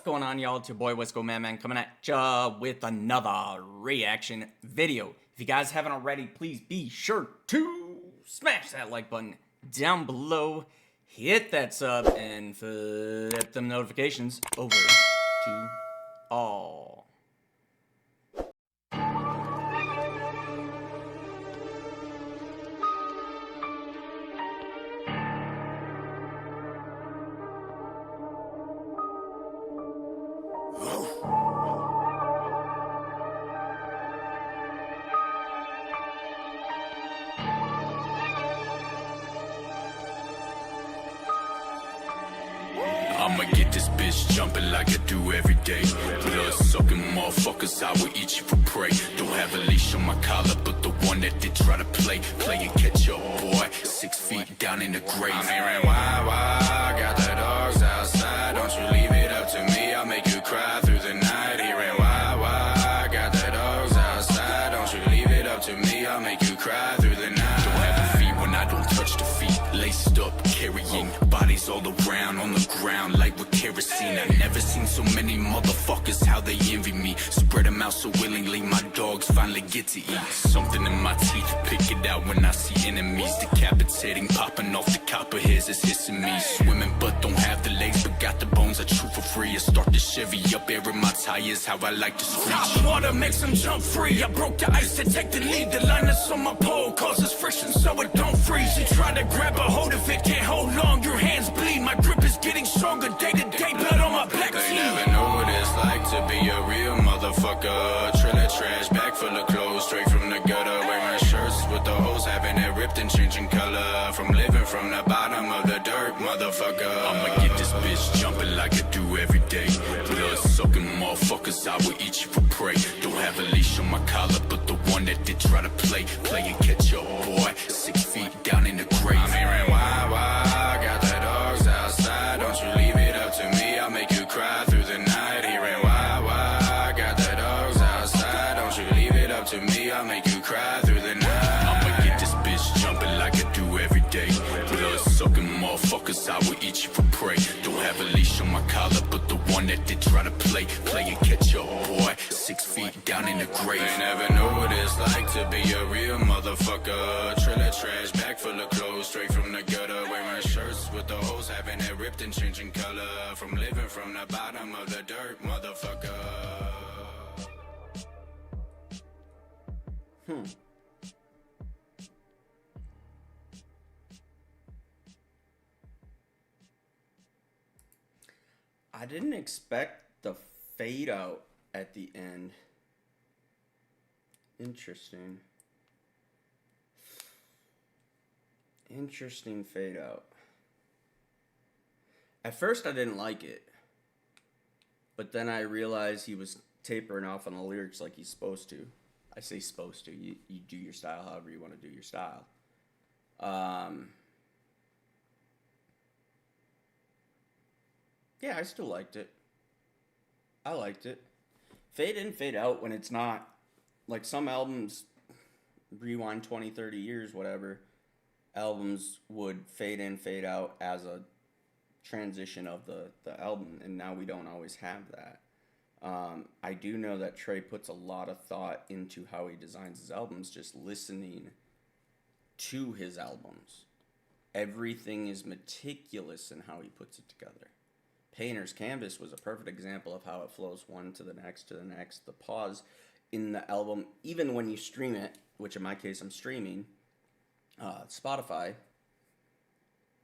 going on, y'all? It's your boy Wisco Man coming at ya with another reaction video. If you guys haven't already, please be sure to smash that like button down below, hit that sub, and flip them notifications over to all. I'ma get this bitch jumping like I do every day. Blood sucking motherfuckers, I will eat you for prey. Don't have a leash on my collar, but the one that did try to play and catch up, boy. 6 feet down in the grave. I'm hearing why, got the dogs outside. Don't you leave it up to me, I'll make you cry through the night. Hearing why, got the dogs outside. Don't you leave it up to me, I'll make you cry through the night. Don't have a feet when I don't touch the feet. Laced up, carrying bodies all around on the ground like with kerosene. I've never seen so many motherfuckers, how they envy me. Spread them out so willingly, my dogs finally get to eat. Something in my teeth, pick it out when I see enemies. Decapitating, popping off the copperheads, it's hissing me. Swimming but don't have the legs, but got the bones, I chew for free. I start the Chevy up, airing my tires, how I like to screech. Hot water makes them jump free. I broke the ice to take the lead. The line that's on my pole causes friction so it don't freeze. You try to grab a hold of it, can't hold long, your hands bleed. My grip is getting stronger day to day, blood on my black teeth. They never know what it's like to be a real motherfucker. Trailer trash, bag full of clothes, straight from the gutter. Wearing shirts with the holes having it ripped and changing color. From living from the bottom of the dirt, motherfucker. I'ma get this bitch jumping like I do every day. Blood sucking motherfuckers, I will eat you for prey. Don't have a leash on my collar, but the one that did try to play and catch up, boy. 6 feet down in the grave. I'm hearing why, got the dogs outside. Don't you leave it up to me, I'll make you cry through the night. Hearing why, got the dogs outside. Don't you leave it up to me, I'll make you cry through the night. I'ma get this bitch jumping like I do every day. Blood sucking motherfuckers, I will eat you for prey. Don't have a leash on my collar, but the one that did try to play and catch up, boy. 6 feet down in the grave. They never know what it's like to be a real motherfucker. Trailer trash, bag full of clothes, straight from the gutter. Wearing shirts with the holes having it ripped and changing color. From living from the bottom of the dirt, motherfucker. I didn't expect the fade out at the end. Interesting. Interesting fade out. At first I didn't like it, but then I realized he was tapering off on the lyrics like he's supposed to. I say supposed to. You do your style however you want to do your style. Yeah, I still liked it. I liked it. Fade in, fade out when it's not. Like some albums, rewind 20, 30 years, whatever, albums would fade in, fade out as a transition of the album, and now we don't always have that. I do know that Trey puts a lot of thought into how he designs his albums, just listening to his albums. Everything is meticulous in how he puts it together. Painter's Canvas was a perfect example of how it flows one to the next to the next. The pause in the album, even when you stream it, which in my case I'm streaming, Spotify,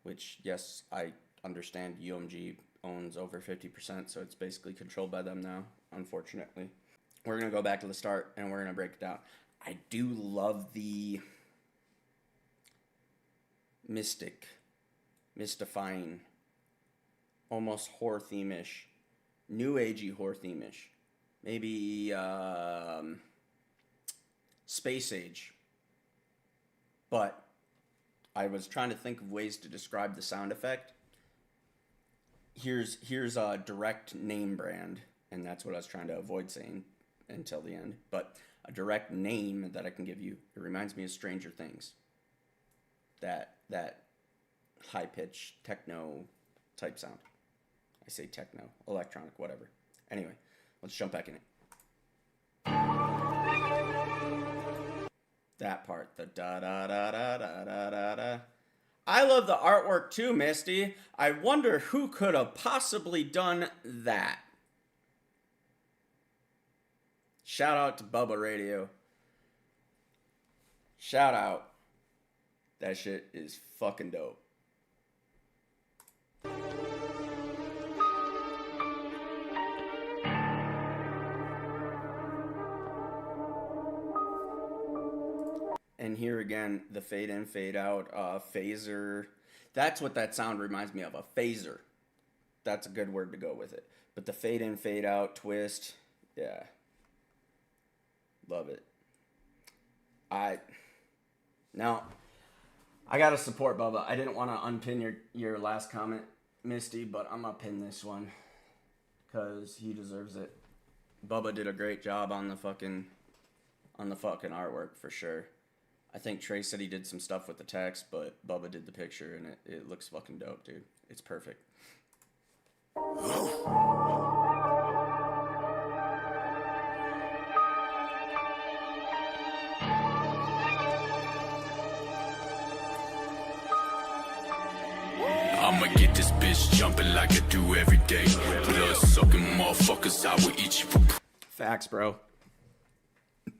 which, yes, I understand UMG owns over 50%, so it's basically controlled by them now, unfortunately. We're going to go back to the start, and we're going to break it down. I do love the mystifying, almost horror theme-ish, new agey horror theme-ish, maybe space age. But I was trying to think of ways to describe the sound effect. Here's a direct name brand, and that's what I was trying to avoid saying until the end. But a direct name that I can give you, it reminds me of Stranger Things. That high-pitched techno type sound. I say techno, electronic, whatever. Anyway, let's jump back in it. That part, the da da da da da da da da. I love the artwork too, Misty. I wonder who could have possibly done that. Shout out to Bubba Radio. Shout out. That shit is fucking dope. And here again, the fade in, fade out, phaser. That's what that sound reminds me of, a phaser. That's a good word to go with it. But the fade in, fade out, twist, yeah. Love it. Now, I gotta support Bubba. I didn't want to unpin your last comment, Misty, but I'm gonna pin this one. Because he deserves it. Bubba did a great job on the fucking artwork, for sure. I think Trey said he did some stuff with the text, but Bubba did the picture, and it looks fucking dope, dude. It's perfect. I'ma get this bitch jumping like I do every day. Blood sucking motherfuckers, I will eat you for. Facts, bro.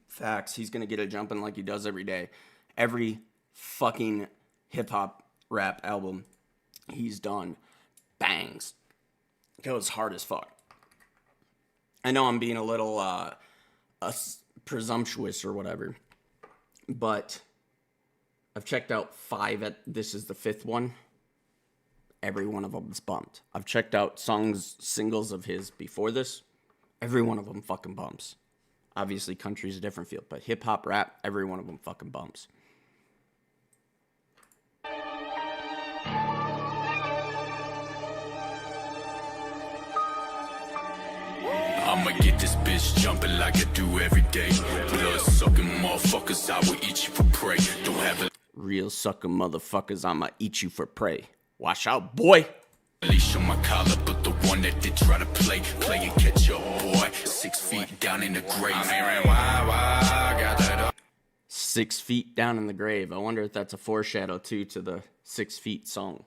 Facts. He's gonna get it jumping like he does every day. Every fucking hip-hop rap album he's done bangs. Goes hard as fuck. I know I'm being a little presumptuous or whatever, but I've checked out 5 this is the 5th one. Every one of them is bumped. I've checked out singles of his before this. Every one of them fucking bumps. Obviously, country's a different field, but hip-hop, rap, every one of them fucking bumps. I'ma get this bitch jumping like I do every day. Blood sucking motherfuckers, I will eat you for prey. Don't have a real sucker motherfuckers, I'ma eat you for prey. Watch out, boy. leash on my collar, but the one that did try to play and catch up, boy. 6 feet down in the grave. I'm hearing why, got that 6 feet down in the grave. I wonder if that's a foreshadow too to the 6 feet song.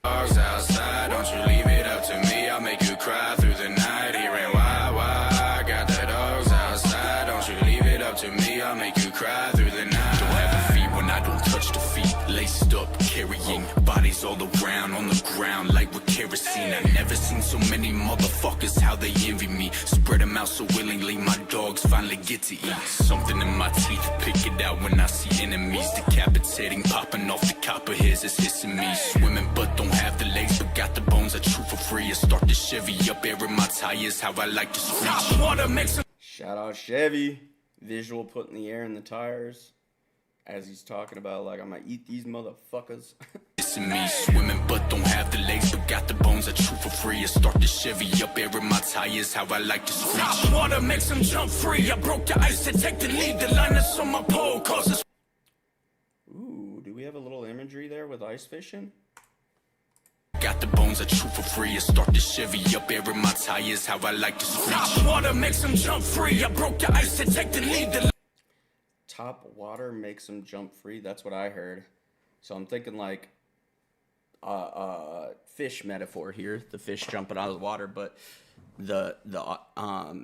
dogs outside, don't you leave it up to me. I'll make you cry through the night. Hearing why, got the dogs outside, don't you leave it up to me. I'll make you cry through the night. Don't have a feet when I don't touch the feet. Laced up, carrying bodies all around on the ground like with kerosene. I never seen so many motherfuckers, how they envy me. Spread them out so willingly, my dogs finally get to eat. Something in my teeth, pick it out when I see enemies. Decapitating, popping off the copper hairs, it's hissing me. Swimming but don't have the legs, but got the bones I chew for free. I start the Chevy up, airing my tires, how I like to screech. Water makes them. Shout out Chevy. Visual putting the air in the tires. As he's talking about, like, I'm gonna eat these motherfuckers. Me swimming but don't have the legs, but got the bones I chew for free. I start the Chevy up, airing my tires, how I like to screech. Water makes them jump free. I broke the ice to take the lead. The line that's on my pole causes. Ooh, do we have a little imagery there with ice fishing? Got the bones I chew for free. I start the Chevy up, airing my tires, how I like to screech. Water makes them jump free. I broke the ice to take the lead. Top water makes them jump free. That's what I heard. So I'm thinking like fish metaphor here. The fish jumping out of the water, but the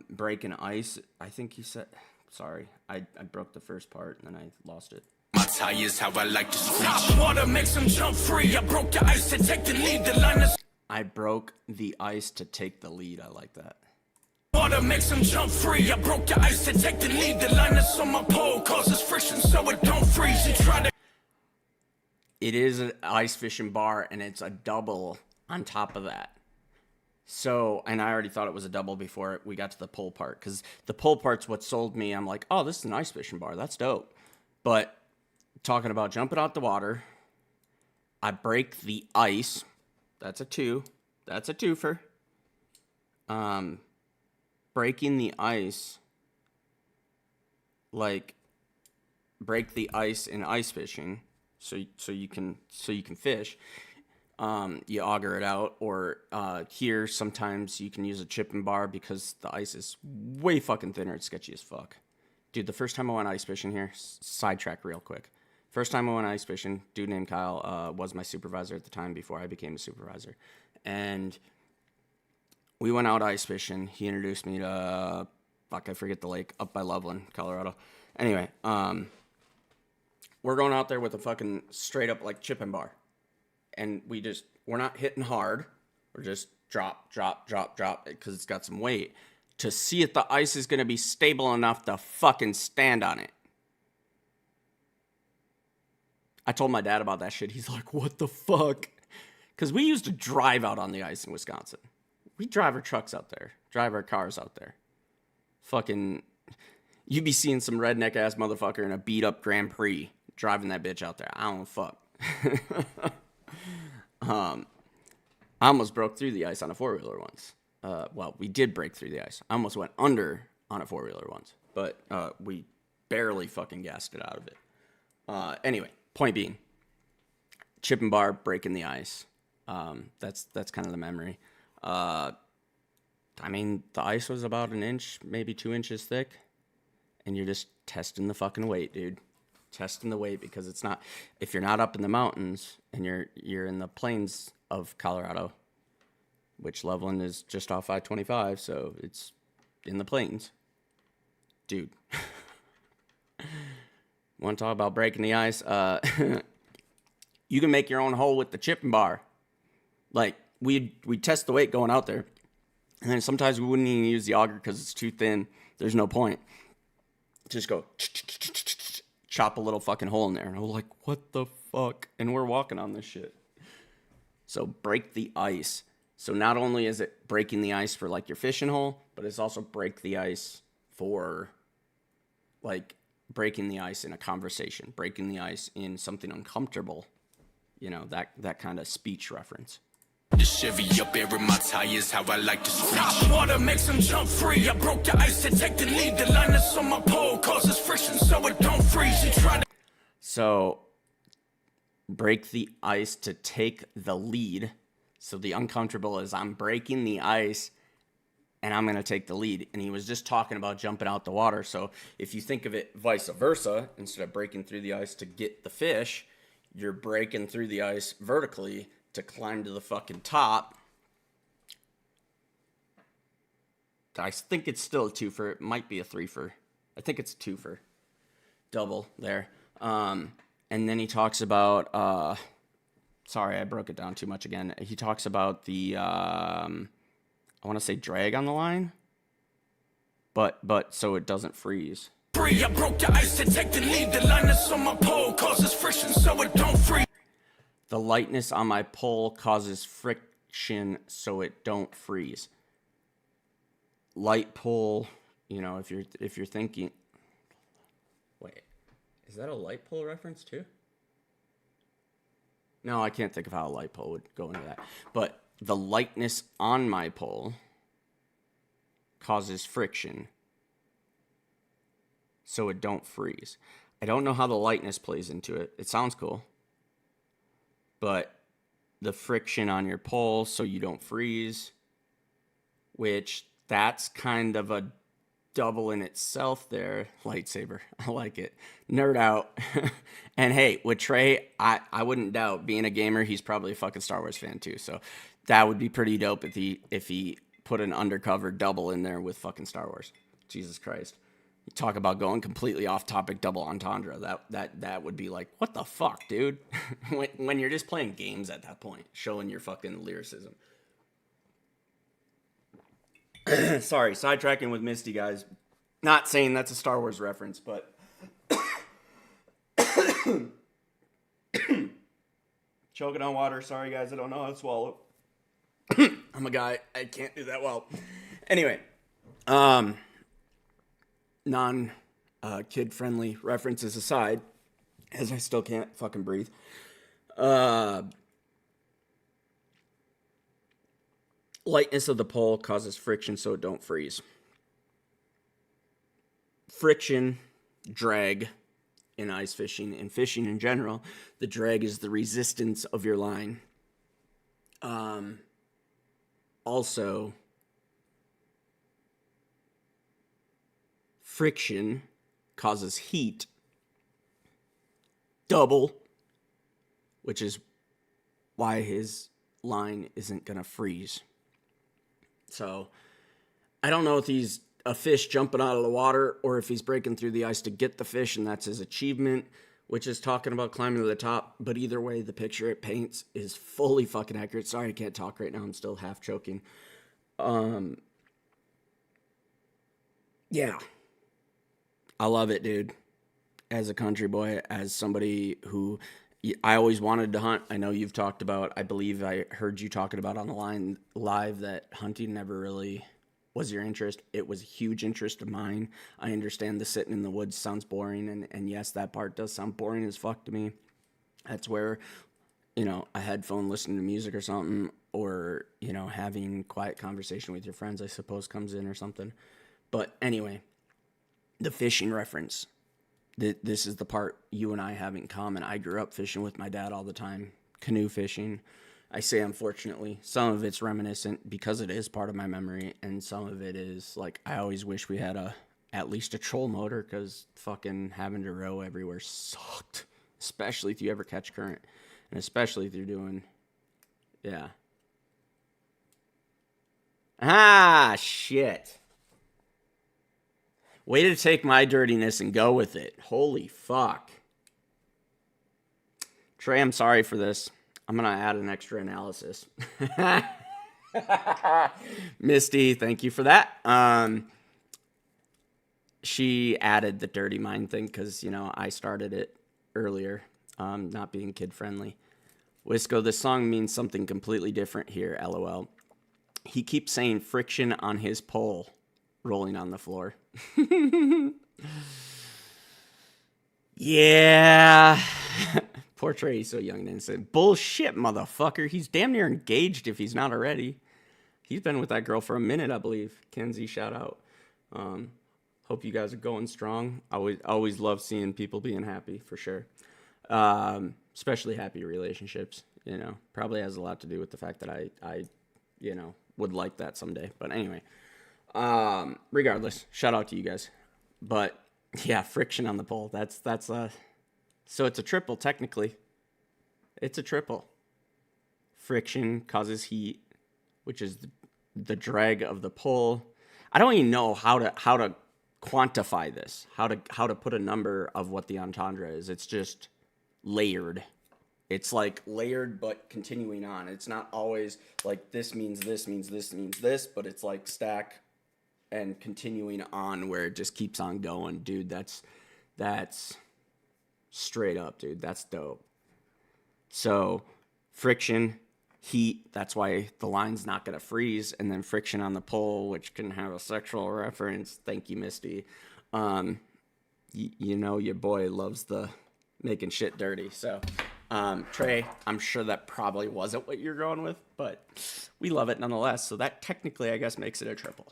breaking ice. I think he said. Sorry, I broke the first part and then I lost it. My tires, how I like to screech. Water makes them jump free. I broke the ice to take the lead. The line is. I broke the ice to take the lead. I like that. Water makes them jump free. I broke the ice to take the lead. The line that's on my pole causes friction so it don't freeze. You try to. It is an ice fishing bar and it's a double on top of that. So, and I already thought it was a double before we got to the pull part. Because the pull part's what sold me. I'm like, oh, this is an ice fishing bar. That's dope. But talking about jumping out the water, I break the ice. That's a 2. That's a twofer. Breaking the ice, like break the ice in ice fishing, so you can fish. you auger it out, or here sometimes you can use a chipping bar because the ice is way fucking thinner. It's sketchy as fuck. Dude, the first time I went ice fishing here, sidetrack real quick. First time I went ice fishing, dude named Kyle was my supervisor at the time before I became a supervisor. And we went out ice fishing. He introduced me to, I forget the lake, up by Loveland, Colorado. Anyway, we're going out there with a fucking straight up like chipping bar. And we're not hitting hard. We're just drop, because it's got some weight. To see if the ice is going to be stable enough to fucking stand on it. I told my dad about that shit. He's like, what the fuck? Because we used to drive out on the ice in Wisconsin. We drive our trucks out there. Drive our cars out there. Fucking, you'd be seeing some redneck ass motherfucker in a beat up Grand Prix driving that bitch out there. I don't fuck. I almost broke through the ice on a four-wheeler once. Well, we did break through the ice. I almost went under on a four-wheeler once, but we barely fucking gassed it out of it. Anyway, point being, chipping bar, breaking the ice. That's kind of the memory. I mean, the ice was about an inch, maybe 2 inches thick, and you're just testing the fucking weight, dude. Testing the weight, because it's not, if you're not up in the mountains and you're in the plains of Colorado, which Loveland is just off I-25, so it's in the plains. Dude. Want to talk about breaking the ice? You can make your own hole with the chipping bar. Like, we'd test the weight going out there, and then sometimes we wouldn't even use the auger because it's too thin. There's no point. Just go chop a little fucking hole in there. And we're like, what the fuck? And we're walking on this shit. So break the ice. So not only is it breaking the ice for like your fishing hole, but it's also break the ice for like breaking the ice in a conversation, breaking the ice in something uncomfortable. You know, that kind of speech reference. The Chevy up air in my tires, how I like to screech. Hot water makes them jump free. I broke the ice to take the lead. The line that's on my pole causes friction so it don't freeze. You try to... So, break the ice to take the lead. So the uncomfortable is I'm breaking the ice and I'm going to take the lead. And he was just talking about jumping out the water. So if you think of it vice versa, instead of breaking through the ice to get the fish, you're breaking through the ice vertically to climb to the fucking top. I think it's still a twofer. It might be a threefer. I think it's a twofer. Double there. And then he talks about, sorry, I broke it down too much again. He talks about the, I want to say drag on the line, but so it doesn't freeze. I broke the ice to take the lead. The line that's on my pole causes friction so it don't freeze. The lightness on my pole causes friction so it don't freeze. Light pole, you know, if you're thinking, wait, is that a light pole reference too? No, I can't think of how a light pole would go into that. But the lightness on my pole causes friction so it don't freeze. I don't know how the lightness plays into it. It sounds cool. But the friction on your pole so you don't freeze, which that's kind of a double in itself there. Lightsaber. I like it. Nerd out. And hey, with Trey, I wouldn't doubt, being a gamer, he's probably a fucking Star Wars fan too. So that would be pretty dope if he put an undercover double in there with fucking Star Wars. Jesus Christ. You talk about going completely off topic, double entendre. That would be like, what the fuck, dude? when you're just playing games at that point, showing your fucking lyricism. Sorry, sidetracking with Misty, guys. Not saying that's a Star Wars reference, but choking on water. Sorry, guys, I don't know how to swallow. I'm a guy. I can't do that well. Anyway, non-kid-friendly references aside, as I still can't fucking breathe. Lightness of the pole causes friction so it don't freeze. Friction, drag in ice fishing and fishing in general. The drag is the resistance of your line. Also, friction causes heat double, which is why his line isn't going to freeze. So, I don't know if he's a fish jumping out of the water or if he's breaking through the ice to get the fish and that's his achievement, which is talking about climbing to the top. But either way, the picture it paints is fully fucking accurate. Sorry, I can't talk right now. I'm still half choking. Yeah. I love it, dude. As a country boy, as somebody who I always wanted to hunt. I know you've talked about, I believe I heard you talking about on the line live that hunting never really was your interest. It was a huge interest of mine. I understand the sitting in the woods sounds boring, and yes, that part does sound boring as fuck to me. That's where, a headphone listening to music or something, or, having quiet conversation with your friends, I suppose, comes in or something. But anyway, the fishing reference. This is the part you and I have in common. I grew up fishing with my dad all the time, canoe fishing. I say unfortunately, some of it's reminiscent because it is part of my memory, and some of it is like I always wish we had at least a troll motor because fucking having to row everywhere sucked, especially if you ever catch current, and especially if you're doing, yeah. Ah, shit. Way to take my dirtiness and go with it. Holy fuck. Trey, I'm sorry for this. I'm going to add an extra analysis. Misty, thank you for that. She added the dirty mind thing because, I started it earlier, not being kid-friendly. Wisco, this song means something completely different here, LOL. He keeps saying friction on his pole, rolling on the floor. Yeah. Poor Trey, he's so young and innocent. Bullshit, motherfucker. He's damn near engaged if he's not already. He's been with that girl for a minute, I believe. Kenzie, shout out. Hope you guys are going strong. Always love seeing people being happy, for sure. Especially happy relationships, Probably has a lot to do with the fact that I would like that someday. But anyway. Regardless, shout out to you guys. But yeah, friction on the pole. So it's a triple technically. It's a triple. Friction causes heat, which is the drag of the pole. I don't even know how to quantify this. How to put a number of what the entendre is. It's just layered. It's like layered but continuing on. It's not always like this means this means this means this, but it's like stack and continuing on where it just keeps on going. Dude, that's straight up, dude. That's dope. So, friction, heat, that's why the line's not going to freeze. And then friction on the pole, which can have a sexual reference. Thank you, Misty. Your boy loves the making shit dirty. So, Trey, I'm sure that probably wasn't what you're going with, but we love it nonetheless. So that technically, I guess, makes it a triple.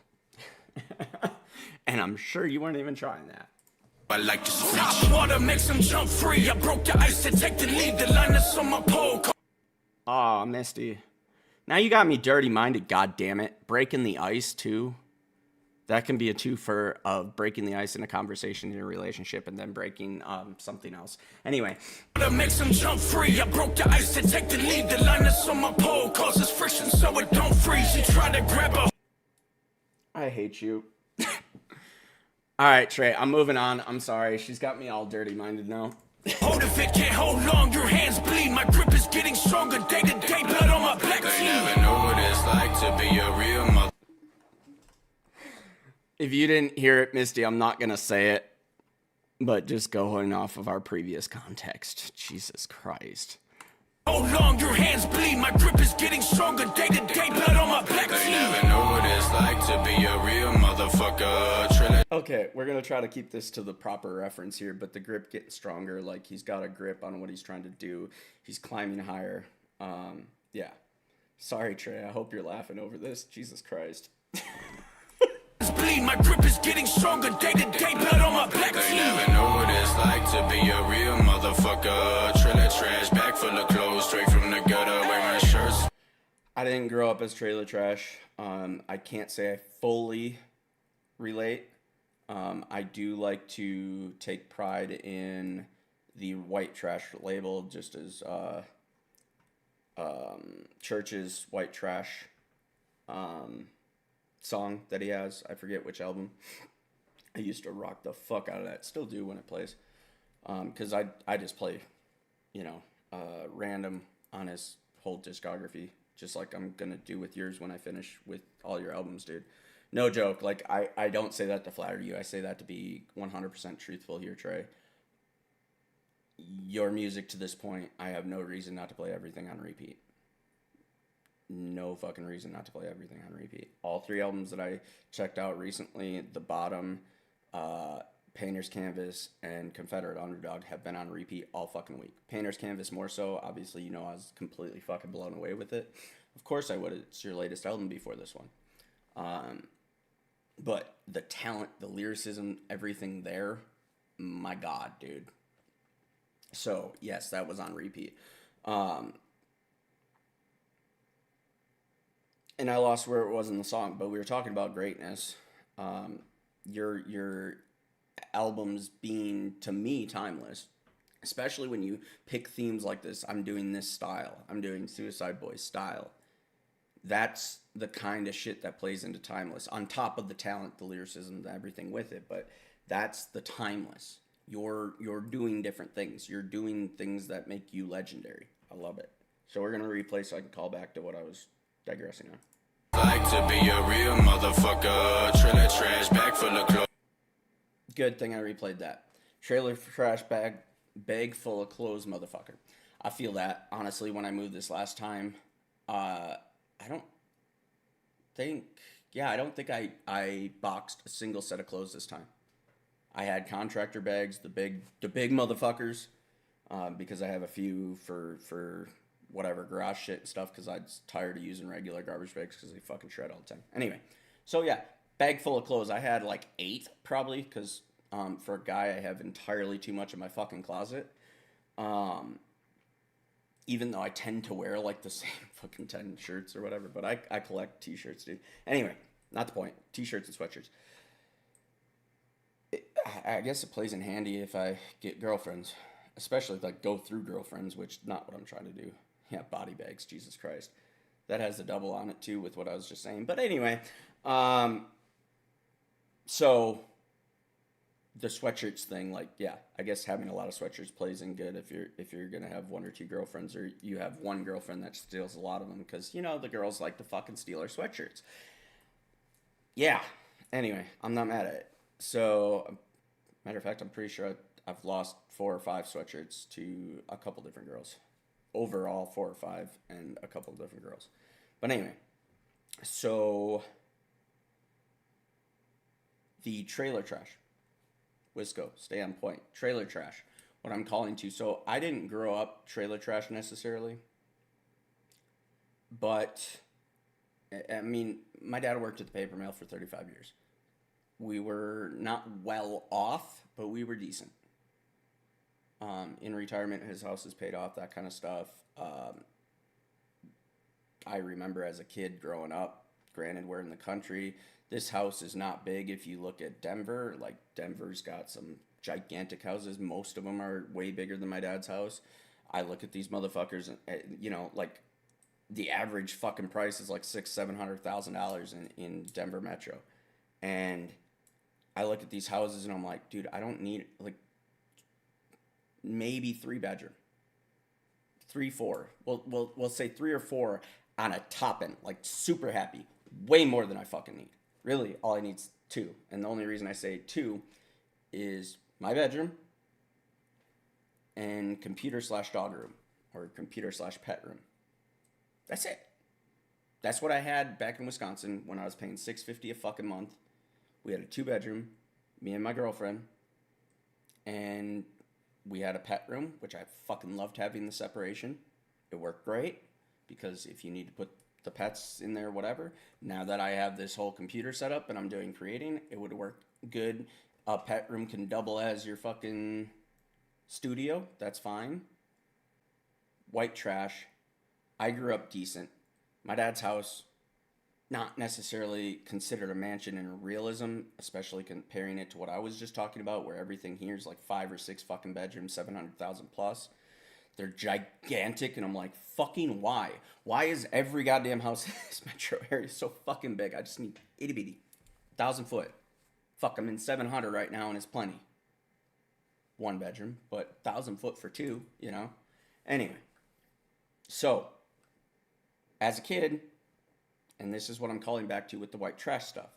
And I'm sure you weren't even trying that. I like to stop water, makes them jump free. I broke the ice to take the lead. The line that's on my pole. Aw, Misty. Now you got me dirty-minded, goddammit. Breaking the ice, too. That can be a twofer of breaking the ice in a conversation in a relationship and then breaking something else. Anyway. Water makes them jump free. I broke the ice to take the lead. The line that's on my pole causes friction so it don't freeze. You try to grab a... I hate you. All right, Trey, I'm moving on. I'm sorry. She's got me all dirty-minded now. Hold if it can't hold long, your hands bleed. My grip is getting stronger day to day. Blood on my black teeth. I never know what it's like to be a real mother. If you didn't hear it, Misty, I'm not going to say it. But just going off of our previous context. Jesus Christ. Hold long, your hands bleed. My grip is getting stronger day to day. Blood on my black teeth. I never know what it's like to be a real motherfucker. Okay, we're going to try to keep this to the proper reference here, but the grip getting stronger, like he's got a grip on what he's trying to do. He's climbing higher. Yeah. Sorry, Trey, I hope you're laughing over this. Jesus Christ. Bleed, my grip is getting stronger day to day. Blood on my black teeth. I never know what it's like to be a real motherfucker. Trailer trash, bag full of clothes, straight from the gutter, wear my shirts. didn't grow up as trailer trash. I can't say I fully relate. I do like to take pride in the white trash label, just as Church's white trash song that he has. I forget which album. I used to rock the fuck out of that. Still do when it plays. Because I just play, random on his whole discography, just like I'm going to do with yours when I finish with all your albums, dude. No joke. Like, I don't say that to flatter you. I say that to be 100% truthful here, Trey. Your music to this point, I have no reason not to play everything on repeat. No fucking reason not to play everything on repeat. All 3 albums that I checked out recently, The Bottom, Painter's Canvas, and Confederate Underdog, have been on repeat all fucking week. Painter's Canvas more so. Obviously, I was completely fucking blown away with it. Of course I would. It's your latest album before this one. But the talent, the lyricism, everything there, my God, dude. So, yes, that was on repeat. And I lost where it was in the song, but we were talking about greatness. Your albums being, to me, timeless, especially when you pick themes like this. I'm doing this style. I'm doing Suicide Boys style. That's the kind of shit that plays into timeless, on top of the talent, the lyricism, and everything with it. But that's the timeless. You're doing different things. You're doing things that make you legendary. I love it. So we're going to replay so I can call back to what I was digressing on. Like to be a real motherfucker. Trailer trash bag full of clothes. Good thing I replayed that. Trailer trash bag full of clothes, motherfucker. I feel that, honestly, when I moved this last time. I don't think I boxed a single set of clothes this time. I had contractor bags, the big motherfuckers, because I have a few for whatever garage shit and stuff, because I'm tired of using regular garbage bags because they fucking shred all the time. Anyway, so yeah, bag full of clothes. I had like 8 probably, because for a guy I have entirely too much in my fucking closet. Even though I tend to wear like the same fucking 10 shirts or whatever, but I collect t-shirts, dude. Anyway, not the point. T-shirts and sweatshirts. I guess it plays in handy if I get girlfriends, especially like go through girlfriends, which not what I'm trying to do. Yeah, body bags, Jesus Christ. That has a double on it too with what I was just saying. But anyway, so the sweatshirts thing, like, yeah, I guess having a lot of sweatshirts plays in good if you're gonna have 1 or 2 girlfriends, or you have one girlfriend that steals a lot of them, because the girls like to fucking steal our sweatshirts. Yeah. Anyway, I'm not mad at it. So, matter of fact, I'm pretty sure I've lost 4 or 5 sweatshirts to a couple different girls. Overall, 4 or 5, and a couple different girls. But anyway, so the trailer trash. Wisco, stay on point. Trailer trash, what I'm calling to. So I didn't grow up trailer trash necessarily, but I mean, my dad worked at the paper mill for 35 years. We were not well off, but we were decent. In retirement, his house is paid off, that kind of stuff. I remember as a kid growing up, granted we're in the country, this house is not big. If you look at Denver, like Denver's got some gigantic houses. Most of them are way bigger than my dad's house. I look at these motherfuckers, and like the average fucking price is like $600,000-$700,000 in Denver metro, and I look at these houses and I'm like, dude, I don't need, like, maybe 3 bedroom, 3, 4. We'll say 3 or 4 on a top end, like super happy, way more than I fucking need. Really, all I need is 2. And the only reason I say 2 is my bedroom and computer/dog room, or computer/pet room. That's it. That's what I had back in Wisconsin when I was paying $650 a fucking month. We had a 2-bedroom, me and my girlfriend, and we had a pet room, which I fucking loved having the separation. It worked great, because if you need to put the pets in there, whatever. Now that I have this whole computer set up and I'm doing creating, it would work good. A pet room can double as your fucking studio. That's fine. White trash. I grew up decent. My dad's house, not necessarily considered a mansion in realism, especially comparing it to what I was just talking about, where everything here is like 5 or 6 fucking bedrooms, 700,000 plus. They're gigantic, and I'm like, fucking why? Why is every goddamn house in this metro area so fucking big? I just need itty bitty, 1,000 foot. Fuck, I'm in 700 right now, and it's plenty. 1 bedroom, but 1,000 foot for 2, you know? Anyway, so as a kid, and this is what I'm calling back to with the white trash stuff.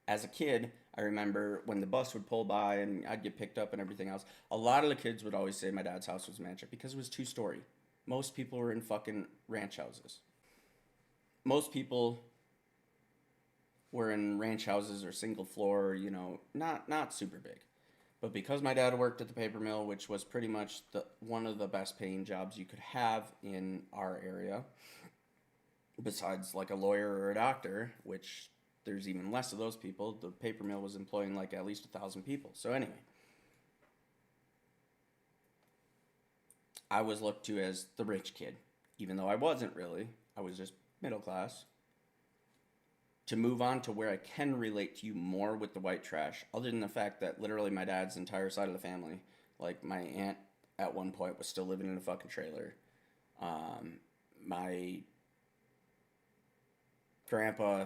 As a kid, I remember when the bus would pull by and I'd get picked up and everything else, a lot of the kids would always say my dad's house was a mansion because it was 2-story. Most people were in fucking ranch houses. Most people were in ranch houses or single floor, you know, not super big. But because my dad worked at the paper mill, which was pretty much one of the best paying jobs you could have in our area, besides like a lawyer or a doctor, which there's even less of those people, the paper mill was employing like at least 1,000 people. So anyway, I was looked to as the rich kid, even though I wasn't really. I was just middle class. To move on to where I can relate to you more with the white trash, other than the fact that literally my dad's entire side of the family, like my aunt at one point was still living in a fucking trailer. My grandpa,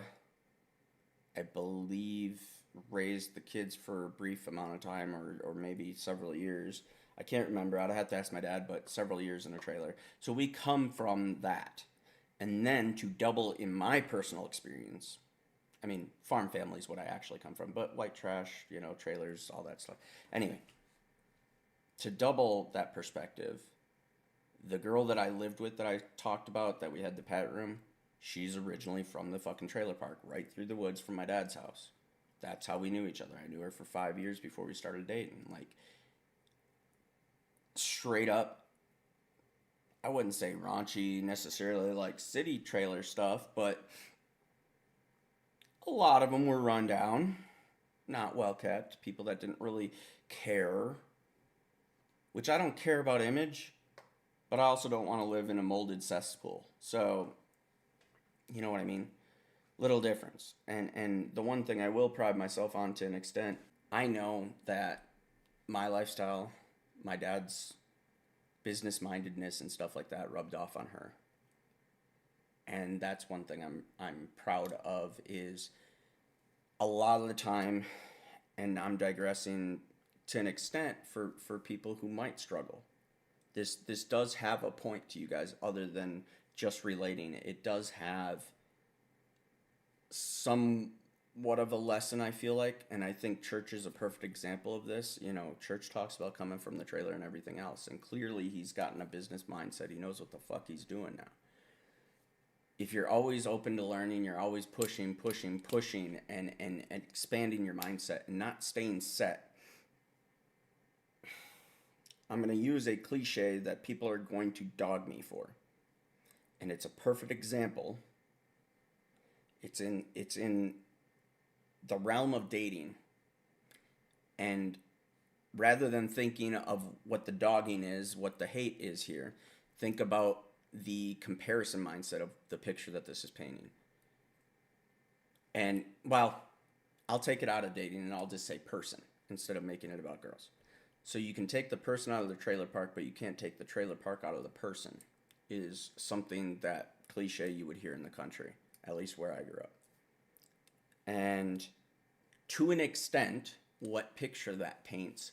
I believe, raised the kids for a brief amount of time, or maybe several years. I can't remember. I'd have to ask my dad, but several years in a trailer. So we come from that. And then to double in my personal experience, I mean, farm family is what I actually come from, but white trash, you know, trailers, all that stuff. Anyway, to double that perspective, the girl that I lived with that I talked about, that we had the pet room, she's originally from the fucking trailer park, right through the woods from my dad's house. That's how we knew each other. I knew her for 5 years before we started dating. Like, straight up, I wouldn't say raunchy necessarily, like city trailer stuff, but a lot of them were run down, not well kept, people that didn't really care, which I don't care about image, but I also don't want to live in a molded cesspool. So, you know what I mean? Little difference. And the one thing I will pride myself on to an extent, I know that my lifestyle, my dad's business mindedness and stuff like that rubbed off on her. And that's one thing I'm proud of, is a lot of the time, and I'm digressing to an extent for people who might struggle. This does have a point to you guys other than just relating. It does have somewhat of a lesson, I feel like, and I think church is a perfect example of this. You know, church talks about coming from the trailer and everything else, and clearly he's gotten a business mindset. He knows what the fuck he's doing now. If you're always open to learning, you're always pushing, and expanding your mindset and not staying set. I'm going to use a cliche that people are going to dog me for. And it's a perfect example. It's in the realm of dating. And rather than thinking of what the dogging is, what the hate is here, think about the comparison mindset of the picture that this is painting. And, well, I'll take it out of dating and I'll just say person instead of making it about girls. So you can take the person out of the trailer park, but you can't take the trailer park out of the person, is something that cliche you would hear in the country, at least where I grew up. And to an extent, what picture that paints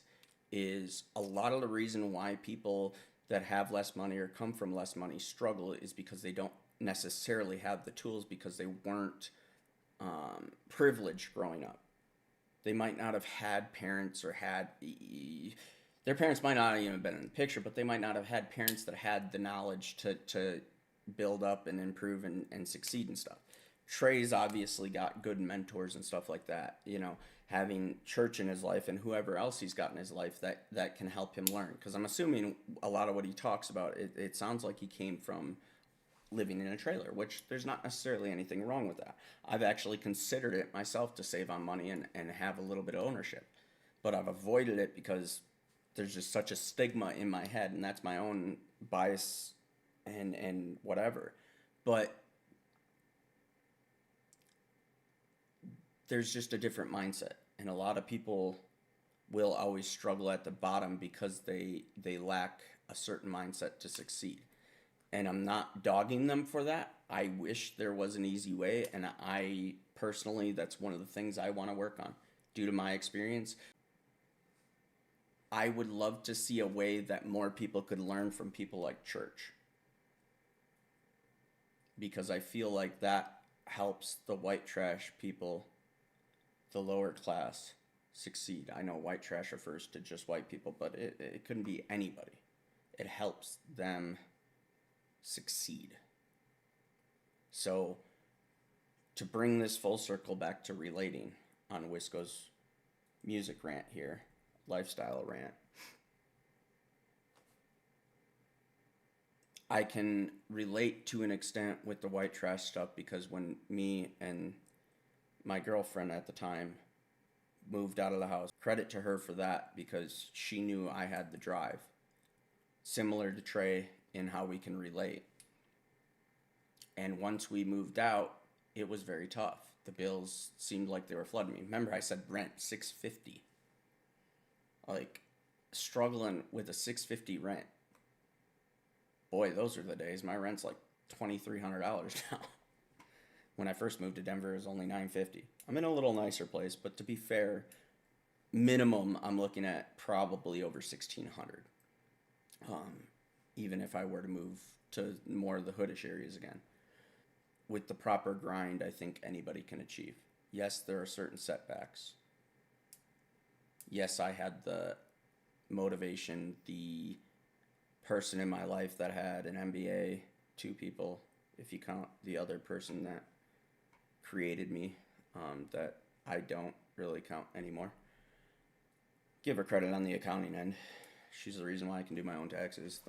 is a lot of the reason why people that have less money or come from less money struggle is because they don't necessarily have the tools, because they weren't privileged growing up. They might not have had parents, or their parents might not have even been in the picture, but they might not have had parents that had the knowledge to build up and improve and succeed and stuff. Trey's obviously got good mentors and stuff like that, you know, having church in his life and whoever else he's got in his life that can help him learn. Because I'm assuming a lot of what he talks about, it sounds like he came from living in a trailer, which there's not necessarily anything wrong with that. I've actually considered it myself to save on money and have a little bit of ownership. But I've avoided it because there's just such a stigma in my head, and that's my own bias and whatever. But there's just a different mindset. And a lot of people will always struggle at the bottom because they lack a certain mindset to succeed. And I'm not dogging them for that. I wish there was an easy way, and I personally, that's one of the things I want to work on due to my experience. I would love to see a way that more people could learn from people like church, because I feel like that helps the white trash people, the lower class, succeed. I know white trash refers to just white people, but it couldn't be anybody. It helps them succeed. So to bring this full circle back to relating on Wisco's music rant here, lifestyle rant, I can relate to an extent with the white trash stuff, because when me and my girlfriend at the time moved out of the house, credit to her for that, because she knew I had the drive. Similar to Trey in how we can relate. And once we moved out, it was very tough. The bills seemed like they were flooding me. Remember, I said rent $650. Like, struggling with a $650 rent. Boy, those are the days. My rent's like $2,300 now. When I first moved to Denver, it was only $950. I'm in a little nicer place, but to be fair, minimum I'm looking at probably over $1,600. Even if I were to move to more of the hoodish areas again. With the proper grind, I think anybody can achieve. Yes, there are certain setbacks. Yes, I had the motivation, the person in my life that had an MBA, 2 people, if you count the other person that created me, that I don't really count anymore. Give her credit on the accounting end. She's the reason why I can do my own taxes.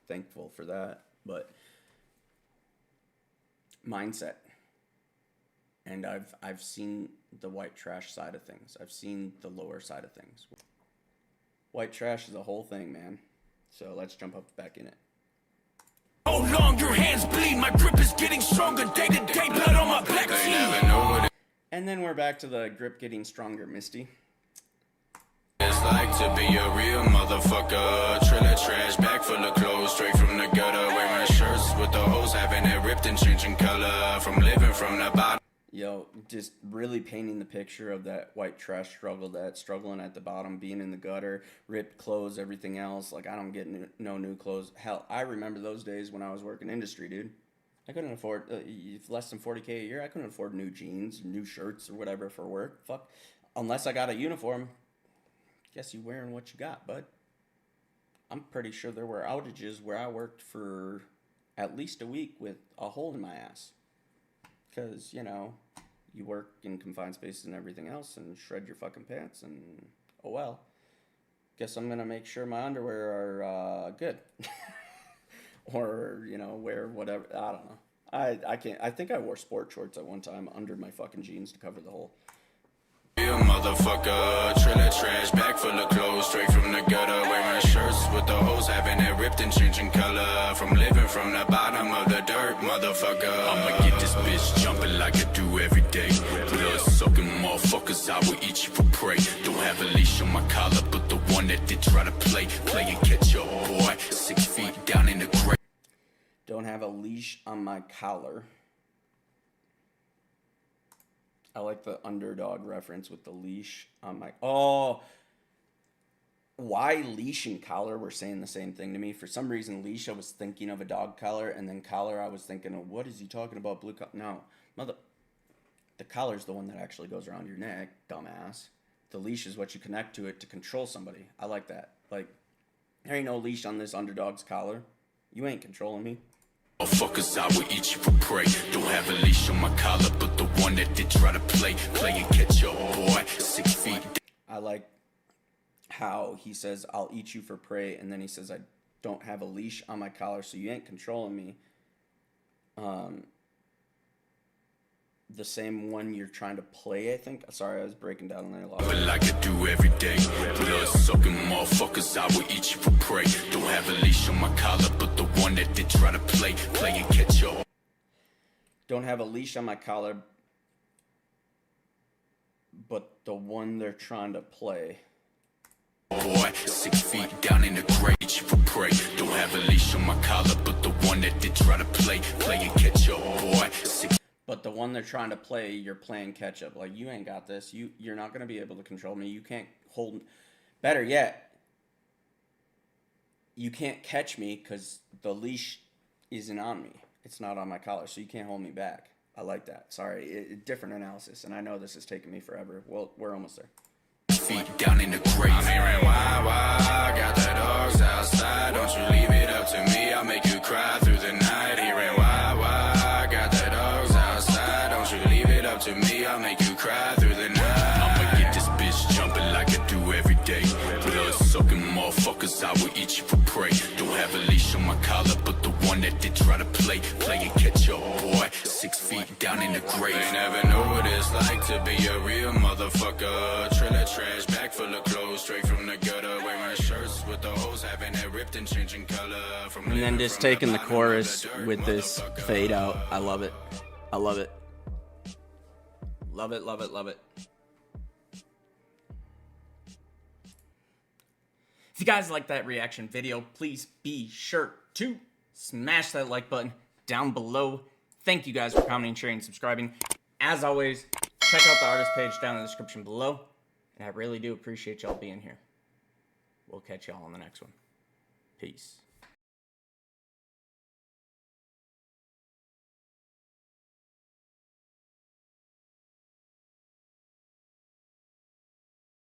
Thankful for that. But mindset. And I've seen the white trash side of things. I've seen the lower side of things. White trash is a whole thing, man. So let's jump up back in it. No longer hands bleed, my grip is getting stronger day to day, blood on my back. And then we're back to the grip getting stronger, Misty. It's like to be a real motherfucker. Trailer trash, bag full of clothes, straight from the gutter. Wearing shirts with the holes, having it ripped and changing color. From living from the bottom. Yo, just really painting the picture of that white trash struggle, that struggling at the bottom, being in the gutter, ripped clothes, everything else. Like, I don't get no new clothes. Hell, I remember those days when I was working industry, dude. I couldn't afford, less than $40K a year, I couldn't afford new jeans, new shirts, or whatever for work. Fuck. Unless I got a uniform. Guess you wearing what you got, bud. I'm pretty sure there were outages where I worked for at least a week with a hole in my ass. Because, you know, you work in confined spaces and everything else and shred your fucking pants and, oh well. Guess I'm going to make sure my underwear are good. Or, you know, wear whatever. I don't know. I can't. I think I wore sport shorts at one time under my fucking jeans to cover the hole. Real motherfucker, trailer trash, bag full of clothes, straight from the gutter. Wearing shirts with the holes, having it ripped and changing color. From living from the bottom of the dirt, motherfucker. I'ma get this bitch jumping like I do every day. Blood sucking motherfuckers, I will eat you for prey. Don't have a leash on my collar, but the one that did try to play and catch up, boy. 6 feet down in the grave. Don't have a leash on my collar. I like the underdog reference with the leash on my... Oh! Why leash and collar were saying the same thing to me. For some reason, leash, I was thinking of a dog collar, and then collar, I was thinking of, what is he talking about, blue collar? No. The collar's the one that actually goes around your neck, dumbass. The leash is what you connect to it to control somebody. I like that. Like, there ain't no leash on this underdog's collar. You ain't controlling me. Motherfuckers, I will eat you for prey. Don't have a leash on my collar, but the one that did try to play and catch up, boy. 6 feet. I like how he says, I'll eat you for prey, and then he says, I don't have a leash on my collar, so you ain't controlling me. The same one you're trying to play, I think. Sorry, I was breaking down on that a lot. But like I do every day, blood sucking motherfuckers, I will eat you for prey. Don't have a leash on my collar, but the one that did try to play and catch up. Don't have a leash on my collar. But the one they're trying to play. Boy, 6 feet down in the grave, she for prey. Don't have a leash on my collar, but the one that did try to play and catch up, boy. But the one they're trying to play, you're playing catch up. Like, you ain't got this. You're not gonna be able to control me. You can't hold. Better yet, you can't catch me because the leash isn't on me. It's not on my collar, so you can't hold me back. I like that. Sorry, different analysis, and I know this is taking me forever. Well, we're almost there. Feet down in the grave. I'm hearing why, got the dogs outside. Don't you leave it up to me, I'll make you cry through the night. Hearing why, got the dogs outside. Don't you leave it up to me, I'll make you cry through the night. I'ma get this bitch jumping like I do every day. Blood sucking motherfuckers, I will eat you for prey. Don't have a leash on my collar, but the one that did try to play and catch up, boy. 6 feet down in the grave. They never know what it's like to be a real motherfucker. Trailer trash, bag full of clothes, straight from the gutter. Wearing shirts with the holes, having it ripped and changing color. And then just taking the chorus with this fade out. I love it. I love it. Love it, love it, love it. If you guys like that reaction video, please be sure to smash that like button down below. Thank you guys for commenting, sharing, and subscribing. As always, check out the artist page down in the description below. And I really do appreciate y'all being here. We'll catch y'all on the next one. Peace.